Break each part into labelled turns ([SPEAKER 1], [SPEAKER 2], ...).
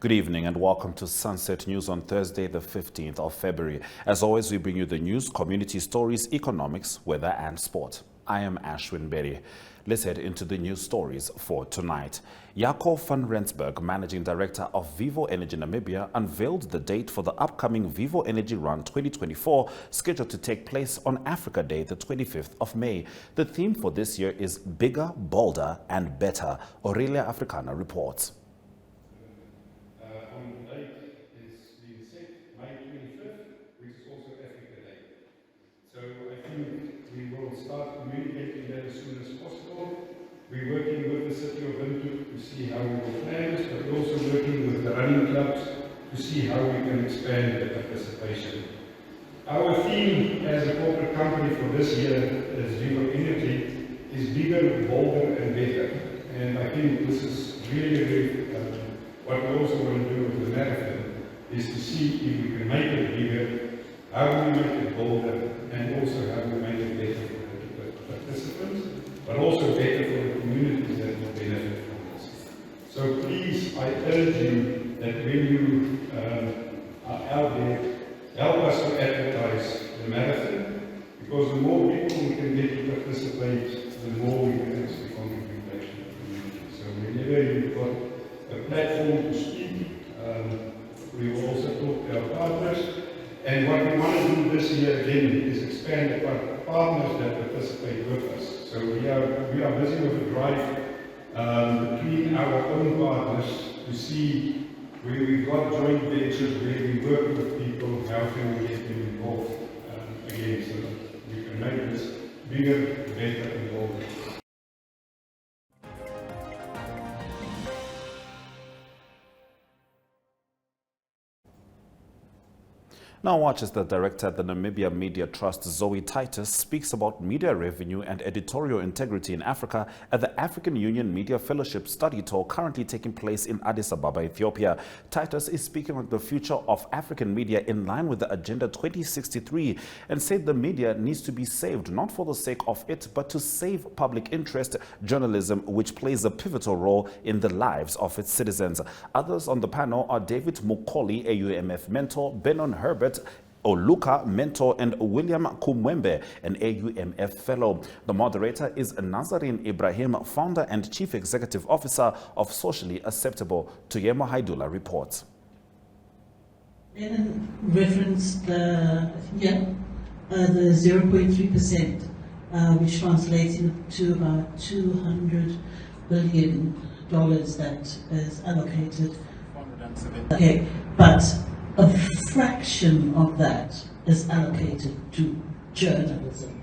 [SPEAKER 1] Good evening and welcome to Sunset News on Thursday, the 15th of February. As always, we bring you the news, community stories, economics, weather and sport. I am Ashwin Berry. Let's head into the news stories for tonight. Jaco van Rensburg, Managing Director of Vivo Energy Namibia, unveiled the date for the upcoming Vivo Energy Run 2024, scheduled to take place on Africa Day, the 25th of May. The theme for this year is Bigger, Bolder and Better. Aurelia Africana reports.
[SPEAKER 2] Start communicating that as soon as possible. We're working with the City of Windhoek to see how we will plan this, but we're also working with the running clubs to see how we can expand the participation. Our theme as a corporate company for this year as Vivo Energy is bigger, bolder and better. And I think this is really what we also want to do with the marathon, is to see if we can make it bigger, how we make it bolder, and also how we make it better participants, but also better for the communities that will benefit from this. So please, I urge you that when you are out there, help us to advertise the marathon, because the more people we can get to participate, the more we can actually contribute back to the community. So whenever you've got a platform to speak, we will also talk to our partners. And what we want to do this year again is expand the partners that participate with us. So we are busy with a drive between our own partners to see where we've got joint ventures, where we work with people, how can we get them involved again, so that we can make this bigger, better and bolder.
[SPEAKER 1] Now watch as the director at the Namibia Media Trust, Zoe Titus, speaks about media revenue and editorial integrity in Africa at the African Union Media Fellowship Study Tour currently taking place in Addis Ababa, Ethiopia. Titus is speaking on the future of African media in line with the Agenda 2063 and said the media needs to be saved, not for the sake of it, but to save public interest journalism, which plays a pivotal role in the lives of its citizens. Others on the panel are David Mukoli, AUMF mentor, Benon Herbert, Oluka mentor, and William Kumwembe, an AUMF fellow. The moderator is Nazarene Ibrahim, founder and chief executive officer of Socially Acceptable. Tuyemo Haidula reports.
[SPEAKER 3] Then referenced the 0.3%, which translates into about $200 billion that is allocated. Okay, but a fraction of that is allocated to journalism.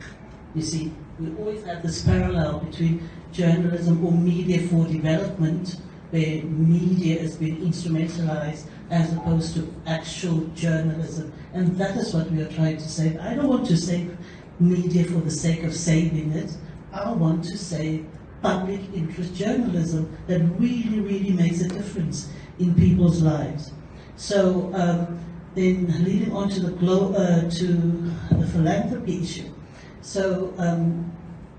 [SPEAKER 3] You see, we always have this parallel between journalism or media for development, where media is being instrumentalized as opposed to actual journalism. And that is what we are trying to save. I don't want to save media for the sake of saving it. I want to save public interest journalism that really, really makes a difference in people's lives. So then leading on to the philanthropy issue. So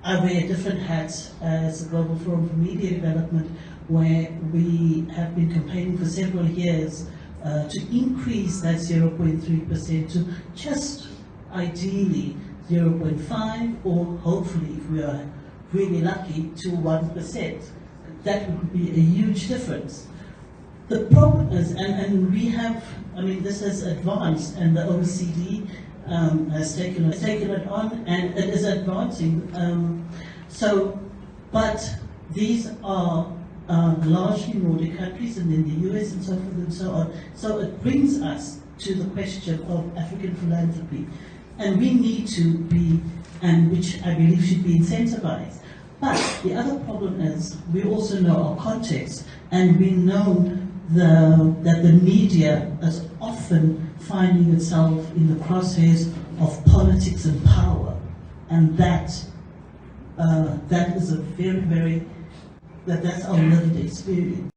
[SPEAKER 3] I wear different hats as a Global Forum for Media Development, where we have been campaigning for several years to increase that 0.3% to just ideally 0.5, or hopefully, if we are really lucky, to 1%. That would be a huge difference. The problem is, and we have, I mean, this has advanced, and the OECD has taken it on, and it is advancing. But these are largely Nordic countries, and then the US and so forth and so on. So it brings us to the question of African philanthropy, and we need to be, and which I believe should be incentivized. But the other problem is, we also know our context, and we know that the media is often finding itself in the crosshairs of politics and power, and that is a very, that's our lived experience.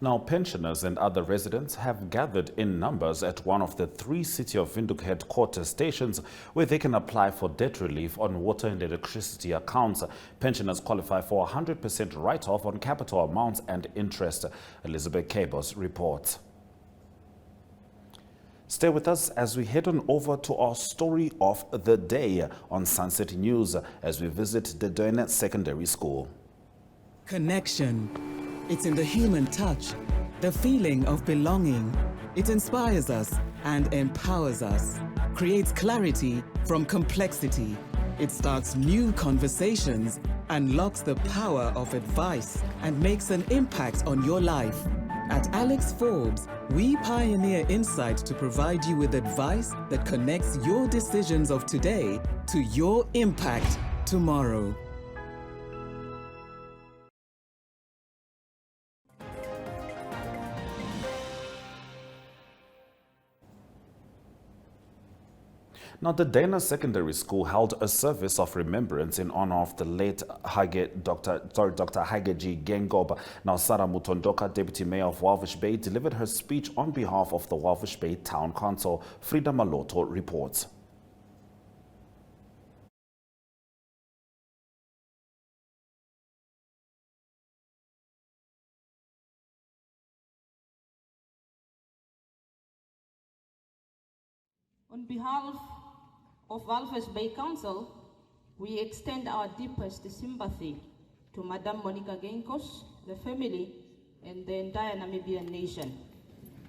[SPEAKER 1] Now, pensioners and other residents have gathered in numbers at one of the 3 City of Windhoek headquarters stations where they can apply for debt relief on water and electricity accounts. Pensioners qualify for 100% write-off on capital amounts and interest. Elizabeth Cabos reports. Stay with us as we head on over to our story of the day on Sunset News as we visit the Doyne Secondary School.
[SPEAKER 4] Connection. It's in the human touch, the feeling of belonging. It inspires us and empowers us, creates clarity from complexity. It starts new conversations, unlocks the power of advice, and makes an impact on your life. At Alex Forbes, we pioneer insight to provide you with advice that connects your decisions of today to your impact tomorrow.
[SPEAKER 1] Now, the Doyne Secondary School held a service of remembrance in honor of the late Dr. Hage G. Gengob. Now, Sarah Mutondoka, Deputy Mayor of Walvish Bay, delivered her speech on behalf of the Walvish Bay Town Council. Frida Maloto reports.
[SPEAKER 5] On behalf of Walvish Bay Council, we extend our deepest sympathy to Madam Monica Genkos, the family, and the entire Namibian nation.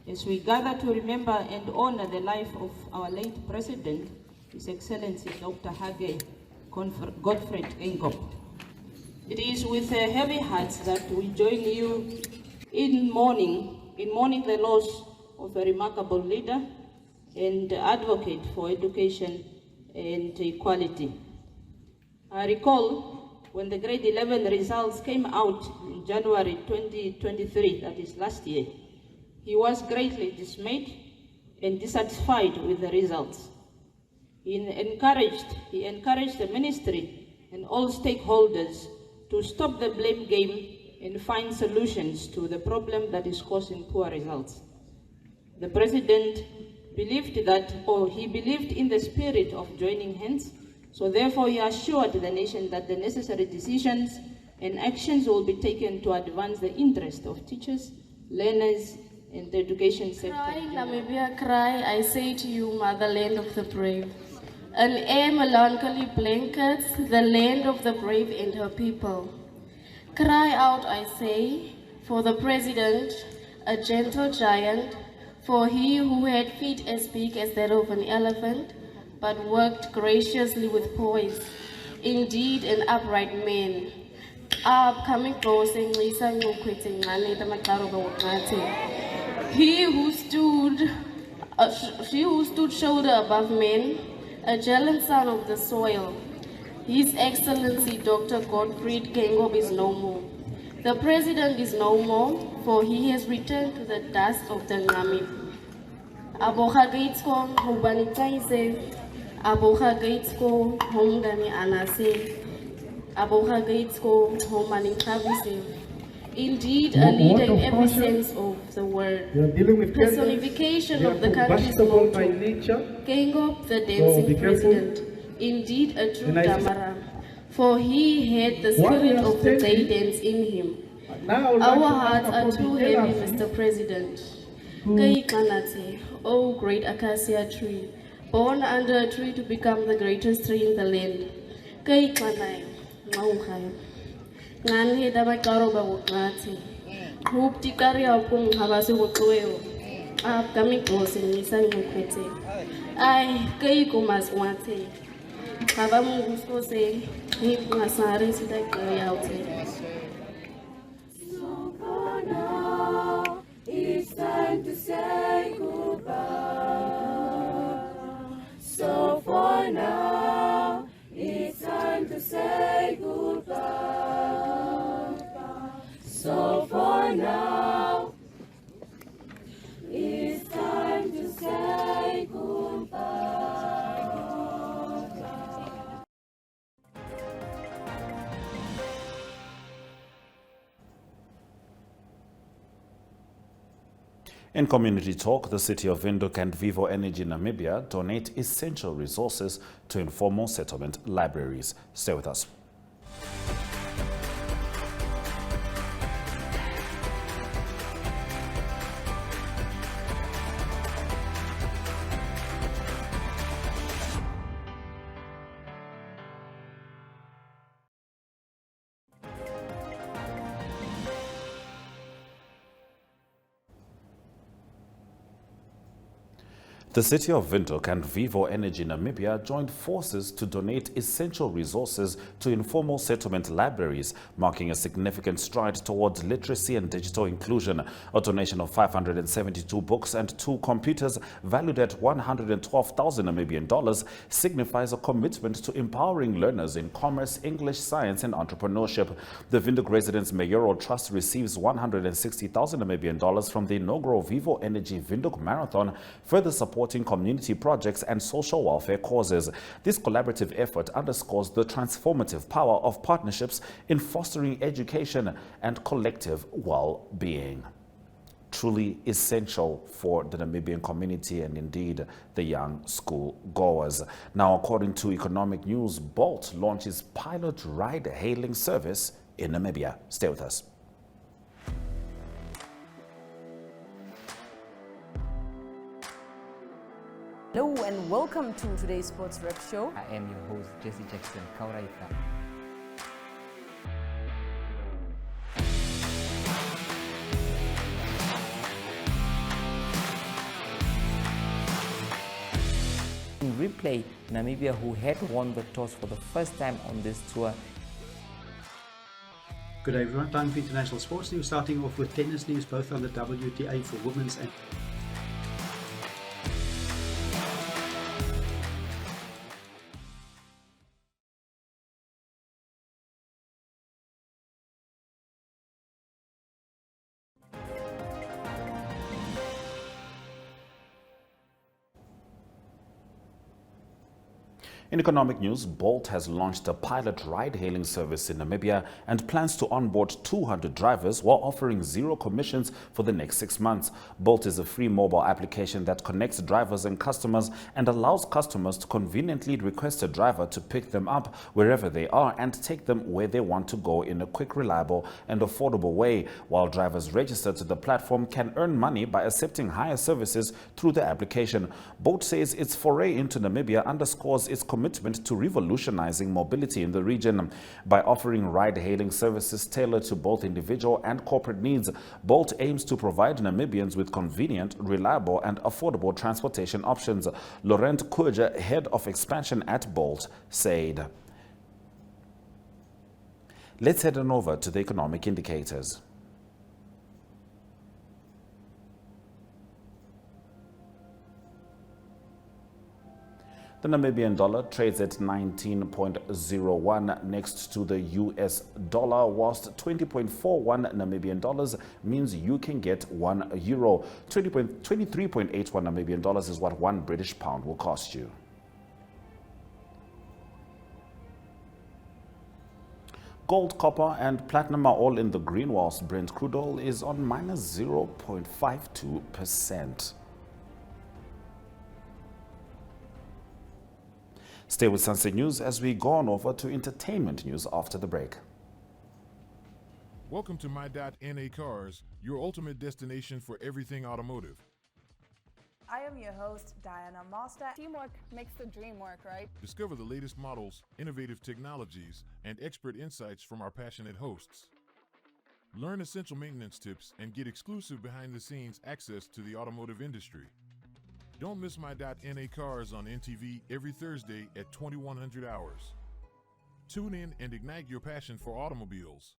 [SPEAKER 5] As we gather to remember and honor the life of our late President, His Excellency Dr. Hage Godfred Geingob. It is with a heavy heart that we join you in mourning the loss of a remarkable leader and advocate for education and equality. I recall when the grade 11 results came out in January 2023, that is last year, he was greatly dismayed and dissatisfied with the results. He encouraged the ministry and all stakeholders to stop the blame game and find solutions to the problem that is causing poor results. The President believed in the spirit of joining hands, so therefore he assured the nation that the necessary decisions and actions will be taken to advance the interest of teachers, learners, and the education sector.
[SPEAKER 6] Cry, Namibia, cry, I say to you, motherland of the brave. An air melancholy blankets the land of the brave and her people. Cry out, I say, for the President, a gentle giant, for he who had feet as big as that of an elephant, but worked graciously with poise, indeed an upright man. Coming close and he who stood shoulder above men, a gallant son of the soil. His Excellency Dr. Godfred Geingob is no more. The President is no more, for he has returned to the dust of the Namib. Aboha Gaitsko, Hubanitaise, Aboha Gaitsko, Homgani Anase, Aboha Gaitsko, Homanikabise. Indeed, a leader in every sense of the word. Personification of the country's motto. Geingob, the dancing president. Indeed, a true Damara. For he had the spirit of the day dance in him. Our hearts are too heavy, Mr. President. Kaikanate, oh great acacia tree, born under a tree to become the greatest tree in the land. Kaikanai, Mauhai. Nani Dabakaroba Wukati. Hoop Tikaria Pung Havasu Wukueo. Coming close in Nisan Mukete. I, Kaikumas Wate. Havamusko say, Hip Nasari Sidakoyaute.
[SPEAKER 7] So for now, it's time to say goodbye. So for now, it's time to say goodbye. So for now, it's time to say goodbye.
[SPEAKER 1] In community talk, the city of Windhoek and Vivo Energy Namibia donate essential resources to informal settlement libraries. Stay with us. The city of Windhoek and Vivo Energy Namibia joined forces to donate essential resources to informal settlement libraries, marking a significant stride towards literacy and digital inclusion. A donation of 572 books and 2 computers valued at 112,000 Namibian dollars signifies a commitment to empowering learners in commerce, English, science and entrepreneurship. The Windhoek Residents Mayoral Trust receives 160,000 Namibian dollars from the inaugural Vivo Energy Windhoek Marathon, further supporting community projects and social welfare causes. This collaborative effort underscores the transformative power of partnerships in fostering education and collective well-being. Truly essential for the Namibian community and indeed the young school goers. Now, according to Economic News, Bolt launches pilot ride-hailing service in Namibia. Stay with us.
[SPEAKER 8] Hello and welcome to today's Sports Rep Show.
[SPEAKER 9] I am your host, Jesse Jackson Kauraita. In replay, Namibia, who had won the toss for the first time on this tour.
[SPEAKER 10] Good day everyone, time for international sports news, starting off with tennis news, both on the WTA for women's and
[SPEAKER 1] In economic news, Bolt has launched a pilot ride-hailing service in Namibia and plans to onboard 200 drivers while offering 0 commissions for the next 6 months. Bolt is a free mobile application that connects drivers and customers and allows customers to conveniently request a driver to pick them up wherever they are and take them where they want to go in a quick, reliable and affordable way, while drivers registered to the platform can earn money by accepting higher services through the application. Bolt says its foray into Namibia underscores its commitment to revolutionizing mobility in the region. By offering ride-hailing services tailored to both individual and corporate needs, Bolt aims to provide Namibians with convenient, reliable and affordable transportation options. Laurent Kurja, head of expansion at Bolt, said. Let's head on over to the economic indicators. The Namibian dollar trades at 19.01 next to the US dollar, whilst 20.41 Namibian dollars means you can get €1. 23.81 Namibian dollars is what 1 British pound will cost you. Gold, copper and platinum are all in the green, whilst Brent crude oil is on minus 0.52%. Stay with Sunset News as we go on over to entertainment news after the break.
[SPEAKER 11] Welcome to My.NA Cars, your ultimate destination for everything automotive.
[SPEAKER 8] I am your host, Diana Master.
[SPEAKER 12] Teamwork makes the dream work, right?
[SPEAKER 11] Discover the latest models, innovative technologies, and expert insights from our passionate hosts. Learn essential maintenance tips and get exclusive behind-the-scenes access to the automotive industry. Don't miss My.NA Cars on NTV every Thursday at 2100 hours. Tune in and ignite your passion for automobiles.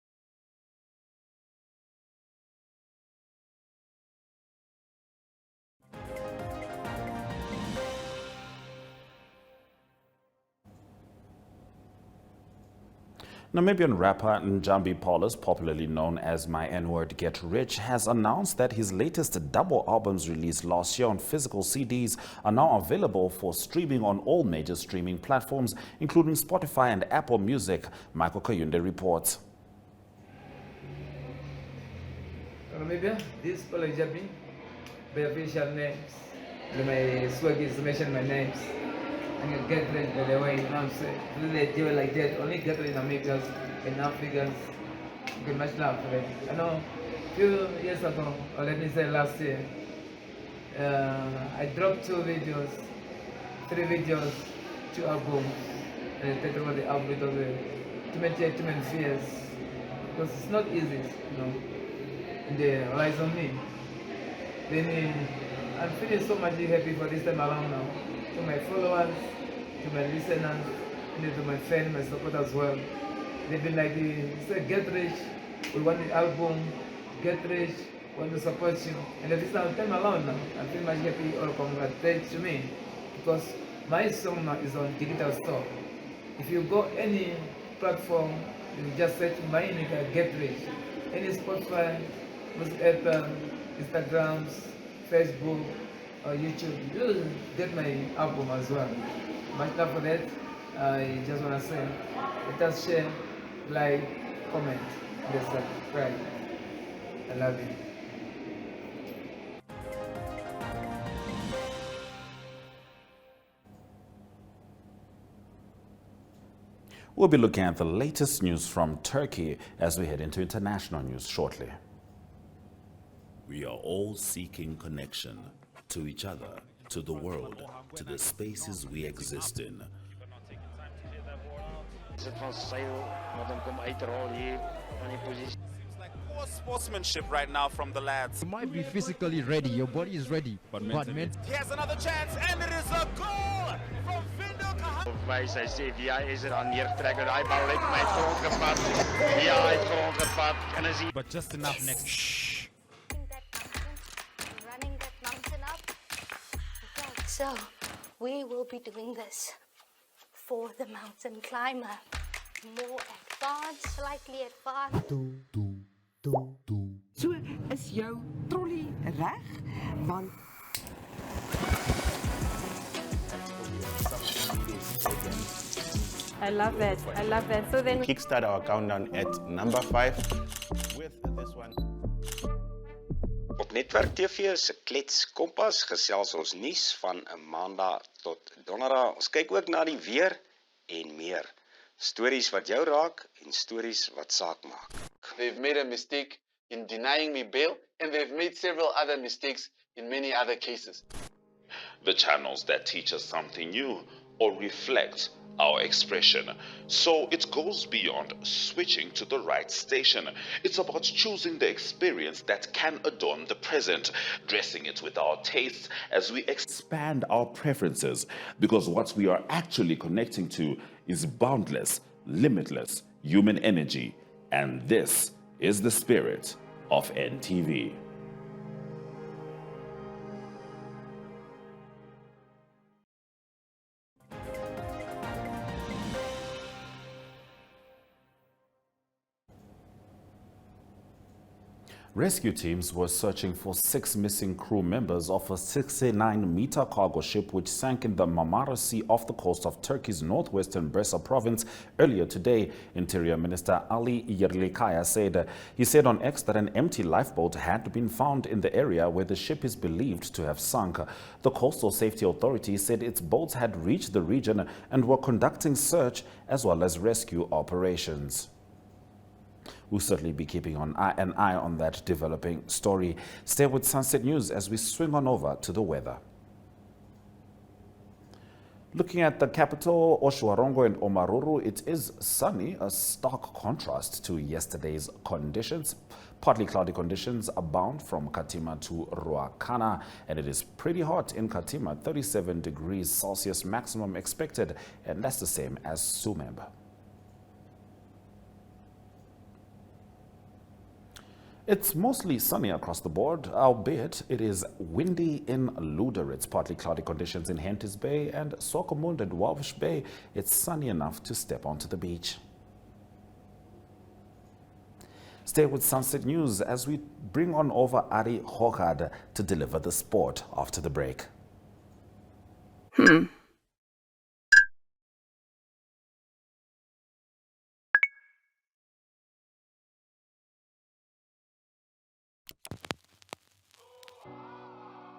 [SPEAKER 1] Namibian rapper Njambi Paulus, popularly known as My N-Word Get Rich, has announced that his latest double albums released last year on physical CDs are now available for streaming on all major streaming platforms, including Spotify and Apple Music. Michael Kayunde reports.
[SPEAKER 13] Namibia, this is Njambi. by official names. My swaggies mention my names. And you get rich by the way, you know what I'm saying? They do it like that. Only get rich in Americans, in Africans. You can much love for it. I know a few years ago, or let me say last year, I dropped 2 videos, 3 videos, 2 albums. And I talked about the album because too many fears. Because it's not easy, you know. And they relies on me. Then I'm feeling so much happy for this time around now. To my followers, to my listeners, and to my fans, my support as well. They've been like, say, get rich, we want the album, get rich, we want to support you. And this time around now, I feel much happy all congratulate to me. Because my song now is on digital store. If you go any platform, you just search my name, get rich. Any Spotify, Apple, Instagrams, Facebook, or YouTube, you get my album as well. Much love for that. I just want to say, let us share, like, comment, and subscribe. I love you.
[SPEAKER 1] We'll be looking at the latest news from Turkey as we head into international news shortly.
[SPEAKER 14] We are all seeking connection to each other, to the world, to the spaces we exist in.
[SPEAKER 1] Poor sportsmanship right now from the lads.
[SPEAKER 15] You might be physically ready, your body is ready, but mentally.
[SPEAKER 1] Here's another chance, and it is a goal from Vindo
[SPEAKER 16] Wij zijn CVI is er aan neertrekken. Hij bal lijkt mij grond gevat. Ja, hij heeft grond gevat. En dan zie
[SPEAKER 1] But just enough next.
[SPEAKER 16] Shh.
[SPEAKER 17] Running that mountain up. Okay, so we will be doing this for the mountain climber. More advanced, slightly advanced.
[SPEAKER 18] So is jou trolley reg? Want
[SPEAKER 19] I love that. I love that. So then
[SPEAKER 20] kickstart our countdown at number 5 with this one.
[SPEAKER 21] Op Netwerk TV se Klets Kompas gesels ons nuus van 'n Maandag tot Donderdag. Ons kyk ook na die weer en meer. Stories wat jou raak en stories wat saak maak.
[SPEAKER 22] They've made a mistake in denying me bail, and they've made several other mistakes in many other cases.
[SPEAKER 23] The channels that teach us something new or reflect our expression. So it goes beyond switching to the right station. It's about choosing the experience that can adorn the present, dressing it with our tastes as we expand our preferences, because what we are actually connecting to is boundless, limitless human energy. And this is the spirit of NTV.
[SPEAKER 1] Rescue teams were searching for 6 missing crew members of a 69-meter cargo ship which sank in the Marmara Sea off the coast of Turkey's northwestern Bursa province earlier today. Interior Minister Ali Yerlikaya said. He said on X that an empty lifeboat had been found in the area where the ship is believed to have sunk. The Coastal Safety Authority said its boats had reached the region and were conducting search as well as rescue operations. We'll certainly be keeping an eye on that developing story. Stay with Sunset News as we swing on over to the weather. Looking at the capital, Oshuarongo and Omaruru, it is sunny, a stark contrast to yesterday's conditions. Partly cloudy conditions abound from Katima to Ruakana, and it is pretty hot in Katima, 37 degrees Celsius maximum expected, and that's the same as Sumeb. It's mostly sunny across the board, albeit it is windy in Luder. It's partly cloudy conditions in Henties Bay and Sokomund and Walvish Bay. It's sunny enough to step onto the beach. Stay with Sunset News as we bring on over Ari Hogad to deliver the sport after the break.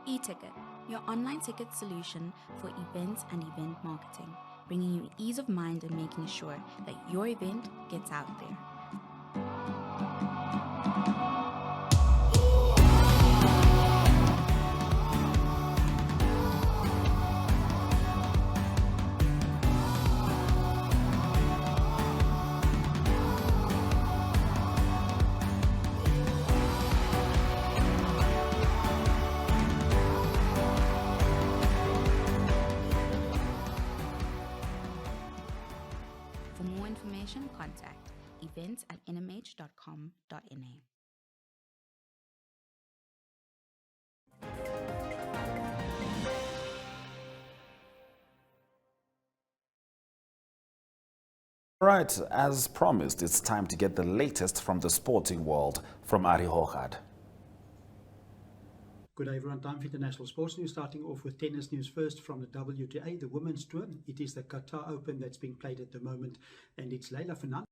[SPEAKER 2] eTicket, your online ticket solution for events and event marketing, bringing you ease of mind and making sure that your event gets out there. For more information, contact events@nhom.com.na.
[SPEAKER 1] All right, as promised, it's time to get the latest from the sporting world from Ari Hochad.
[SPEAKER 10] Good day everyone, time for international sports news, starting off with tennis news first from the WTA, the Women's Tour. It is the Qatar Open that's being played at the moment, and it's Leila Fernandez.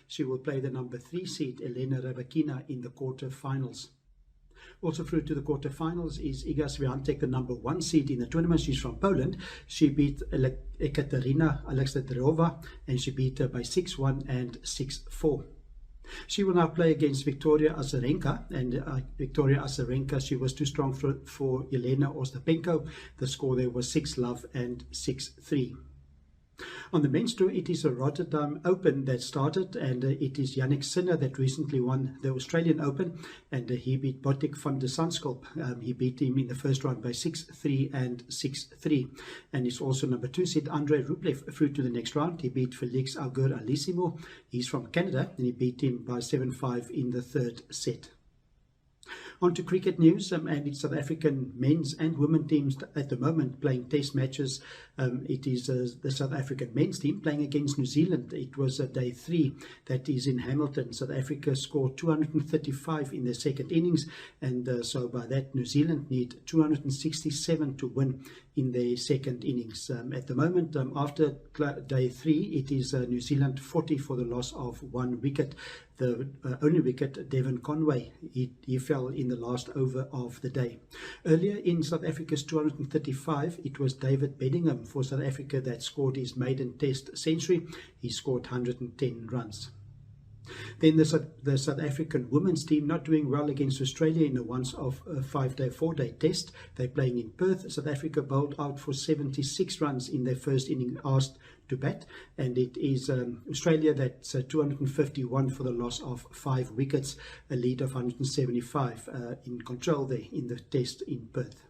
[SPEAKER 10] She will play the number 3 seed, Elena Rybakina, in the quarterfinals. Also through to the quarterfinals is Iga Swiatek, the number 1 seed in the tournament. She's from Poland. She beat Ekaterina Alexandrova, and she beat her by 6-1 and 6-4. She will now play against Victoria Azarenka, and Victoria Azarenka, she was too strong for Elena Ostapenko. The score there was 6-love and 6-3. On the men's tour, it is a Rotterdam Open that started, and it is Jannik Sinner that recently won the Australian Open, and he beat Botic van de Zandschulp. He beat him in the first round by 6-3 and 6-3. And it's also number 2 seed Andrei Rublev through to the next round. He beat Felix Auger-Aliassime. He's from Canada, and he beat him by 7-5 in the third set. On to cricket news, and it's South African men's and women teams at the moment playing test matches. It is the South African men's team playing against New Zealand. It was day 3 that is in Hamilton. South Africa scored 235 in their second innings, and so by that New Zealand need 267 to win in their second innings. At the moment, after day 3, it is New Zealand 40 for the loss of 1 wicket. The only wicket, Devon Conway, he fell in the last over of the day. Earlier in South Africa's 235, it was David Bedingham for South Africa that scored his maiden test century. He scored 110 runs. Then the South African women's team not doing well against Australia in a once-off 4-day test. They're playing in Perth. South Africa bowled out for 76 runs in their first inning, asked to bat, and it is Australia that's 251 for the loss of 5 wickets, a lead of 175 in control there in the test in Perth.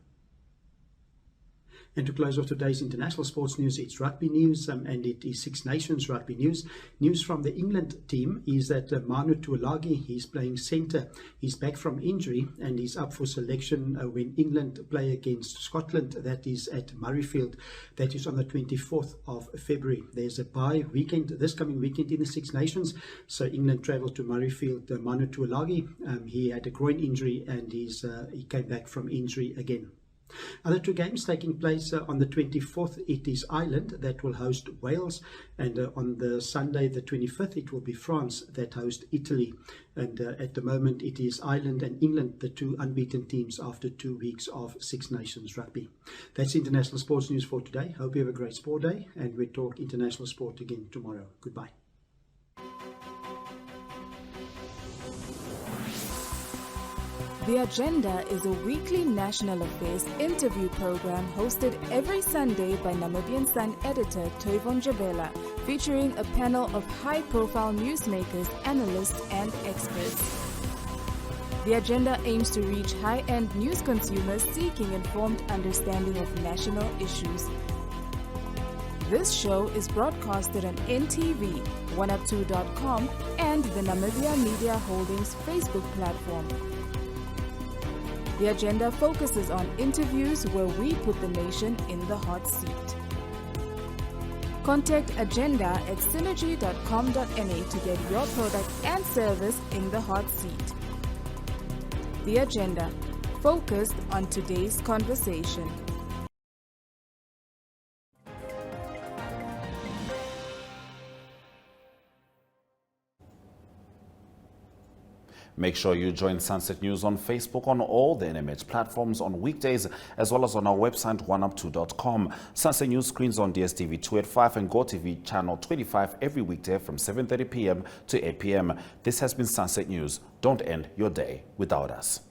[SPEAKER 10] And to close off today's international sports news, it's rugby news, and it is Six Nations rugby news. News from the England team is that Manu Tuolagi, he's playing centre. He's back from injury, and he's up for selection when England play against Scotland. That is at Murrayfield. That is on the 24th of February. There's a bye weekend, this coming weekend in the Six Nations. So England travelled to Murrayfield. Manu Tuolagi, he had a groin injury, and he came back from injury again. Other 2 games taking place on the 24th, it is Ireland that will host Wales, and on the Sunday the 25th it will be France that host Italy, and at the moment it is Ireland and England, the 2 unbeaten teams after 2 weeks of Six Nations rugby. That's international sports news for today. Hope you have a great sport day, and we talk international sport again tomorrow. Goodbye.
[SPEAKER 3] The Agenda is a weekly national affairs interview program hosted every Sunday by Namibian Sun editor Toyvon Jabela, featuring a panel of high-profile newsmakers, analysts, and experts. The Agenda aims to reach high-end news consumers seeking informed understanding of national issues. This show is broadcasted on NTV, 1up2.com, and the Namibia Media Holdings Facebook platform. The Agenda focuses on interviews where we put the nation in the hot seat. Contact Agenda at synergy.com.na to get your product and service in the hot seat. The Agenda, focused on today's conversation.
[SPEAKER 1] Make sure you join Sunset News on Facebook on all the NMH platforms on weekdays, as well as on our website oneup2.com. Sunset News screens on DSTV 285 and GoTV channel 25 every weekday from 7:30 p.m. to 8 p.m. This has been Sunset News. Don't end your day without us.